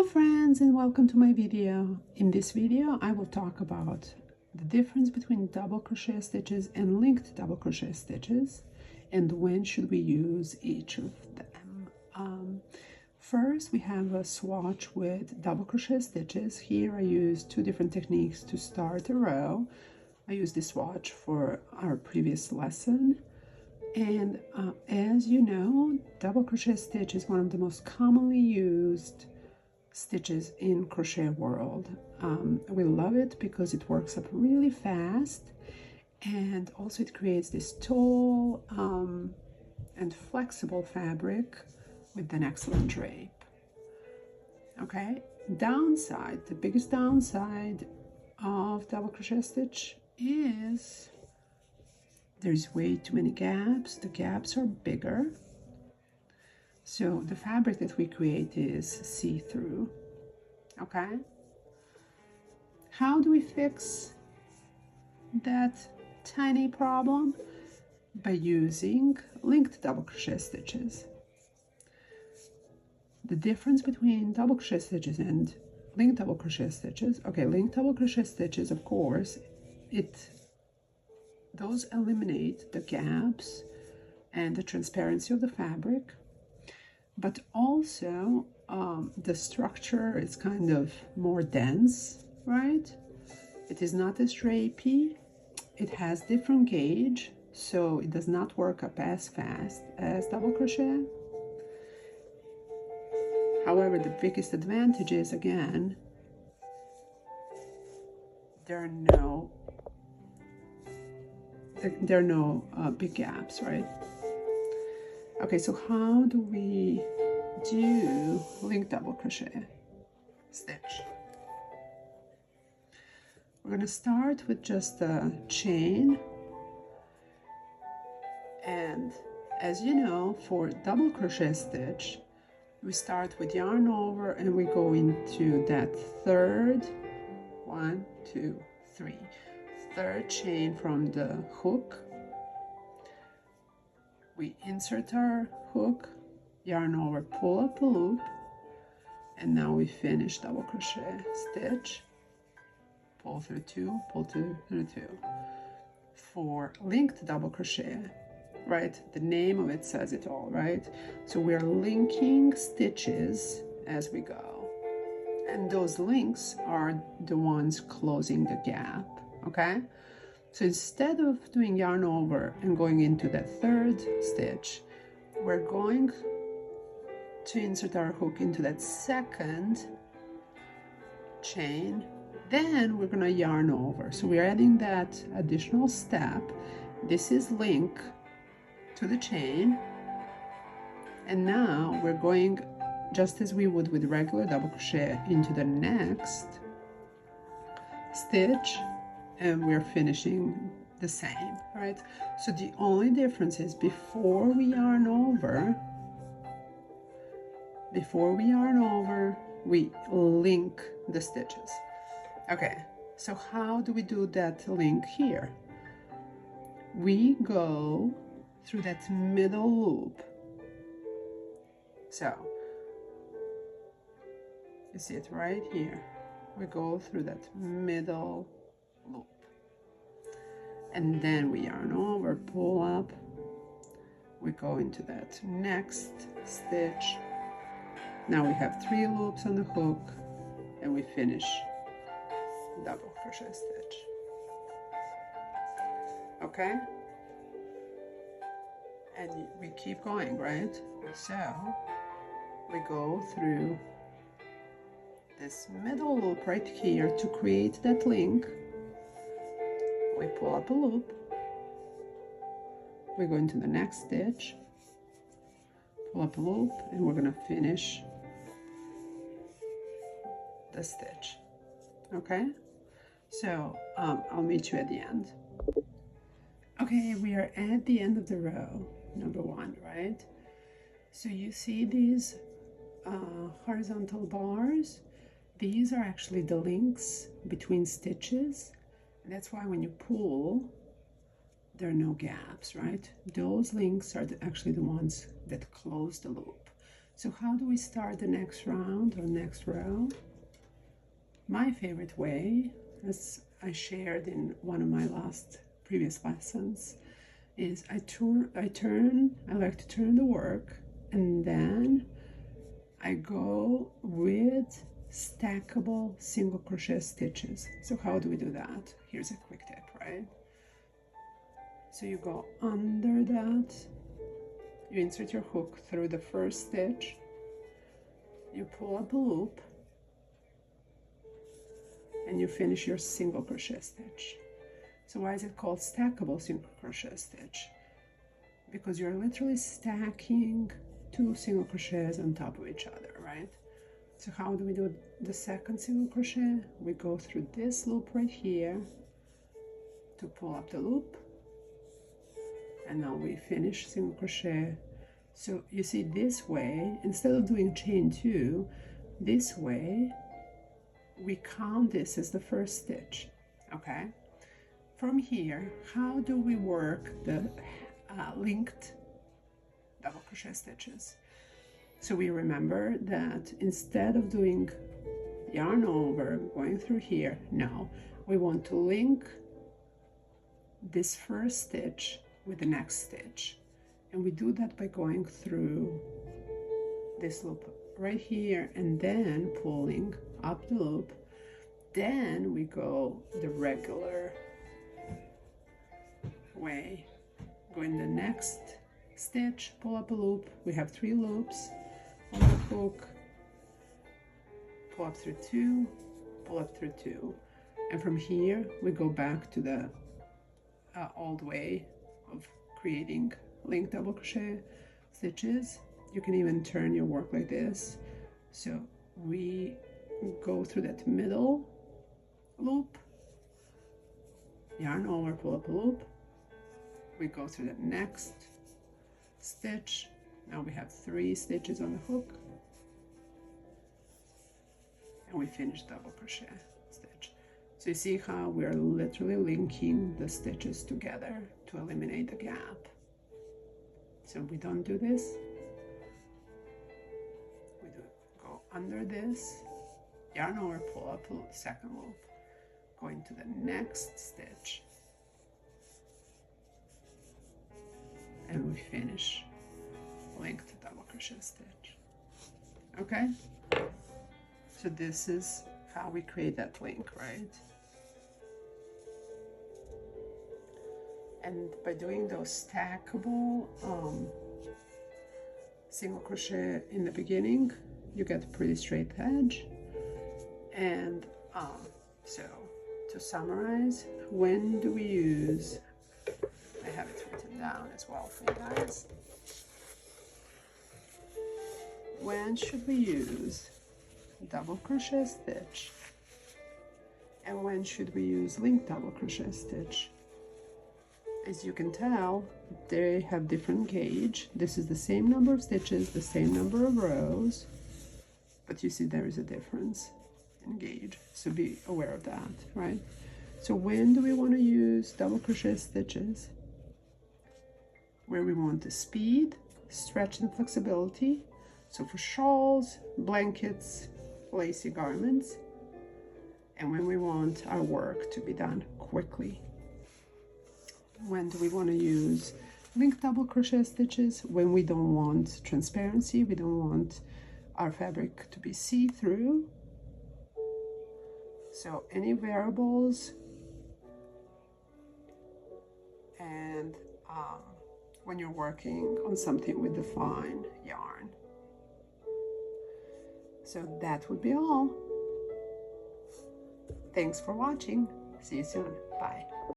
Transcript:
Hello friends, and welcome to my video. In this video I will talk about the difference between double crochet stitches and linked double crochet stitches and when should we use each of them. First we have a swatch with double crochet stitches. Here I use two different techniques to start a row. I used this swatch for our previous lesson. And as you know, double crochet stitch is one of the most commonly used stitches in crochet world. We love it because it works up really fast, and also it creates this tall and flexible fabric with an excellent drape. Okay, downside, the biggest downside of double crochet stitch is there's way too many gaps. The gaps are bigger. So the fabric that we create is see-through. Okay? How do we fix that tiny problem? By using linked double crochet stitches. The difference between double crochet stitches and linked double crochet stitches, okay, linked double crochet stitches, of course, those eliminate the gaps and the transparency of the fabric, but also the structure is kind of more dense, right? It is not as drapey. It has different gauge, so it does not work up as fast as double crochet. However, the biggest advantage is, again, there are no big gaps, right? Okay, so how do we do linked double crochet stitch? We're going to start with just a chain, and as you know, for double crochet stitch we start with yarn over and we go into that third third chain from the hook. We insert our hook, yarn over, pull up a loop, and now we finish double crochet stitch, pull through two, pull through two. For linked double crochet, right, the name of it says it all, right? So we're linking stitches as we go, and those links are the ones closing the gap. Okay, so instead of doing yarn over and going into that third stitch, we're going to insert our hook into that second chain, then we're going to yarn over. So we're adding that additional step. This is link to the chain, and now we're going, just as we would with regular double crochet, into the next stitch, and we're finishing the same, right? So the only difference is before we yarn over, we link the stitches. Okay, so how do we do that link here? We go through that middle loop. So you see it right here. We go through that middle loop, and then we yarn over, pull up, we go into that next stitch. Now we have 3 loops on the hook, and we finish double crochet stitch. Okay, and we keep going, right? So we go through this middle loop right here to create that link. We pull up a loop, we go into the next stitch, pull up a loop, and we're going to finish the stitch. Okay, so I'll meet you at the end. Okay, we are at the end of the row number 1, right? So you see these horizontal bars. These are actually the links between stitches. That's why when you pull, there are no gaps, right? Those links are actually the ones that close the loop. So how do we start the next round or next row? My favorite way, as I shared in one of my previous lessons, is I like to turn the work, and then I go with stackable single crochet stitches. So how do we do that? Here's a quick tip, right? So you go under that, you insert your hook through the first stitch, you pull up a loop, and you finish your single crochet stitch. So why is it called stackable single crochet stitch? Because you're literally stacking 2 single crochets on top of each other, right? So how do we do the second single crochet? We go through this loop right here to pull up the loop, and now we finish single crochet. So you see, this way, instead of doing chain 2, this way we count this as the first stitch. Okay, from here, how do we work the linked double crochet stitches? So we remember that instead of doing yarn over, going through here, no, we want to link this first stitch with the next stitch, and we do that by going through this loop right here and then pulling up the loop. Then we go the regular way, go in the next stitch, pull up a loop. We have 3 loops on the hook, pull up through 2, pull up through 2, and from here we go back to the old way of creating linked double crochet stitches. You can even turn your work like this. So we go through that middle loop, yarn over, pull up a loop, we go through the next stitch. Now we have 3 stitches on the hook, and we finish double crochet stitch. So you see how we're literally linking the stitches together to eliminate the gap. So we don't do this, we go under this, yarn over, pull up a second loop, go into the next stitch, and we finish linked double crochet stitch. Okay, so this is how we create that link, right? And by doing those stackable single crochet in the beginning, you get a pretty straight edge. And so to summarize, when do we use, I have it written down as well for you guys, when should we use double crochet stitch, and when should we use linked double crochet stitch? As you can tell, they have different gauge. This is the same number of stitches, the same number of rows, but you see there is a difference in gauge, so be aware of that, right? So when do we want to use double crochet stitches? Where we want the speed, stretch, and flexibility. So for shawls, blankets, lacy garments, and when we want our work to be done quickly. When do we want to use linked double crochet stitches? When we don't want transparency, we don't want our fabric to be see-through. So any variables, and when you're working on something with the fine yarn. So that would be all. Thanks for watching. See you soon. Bye.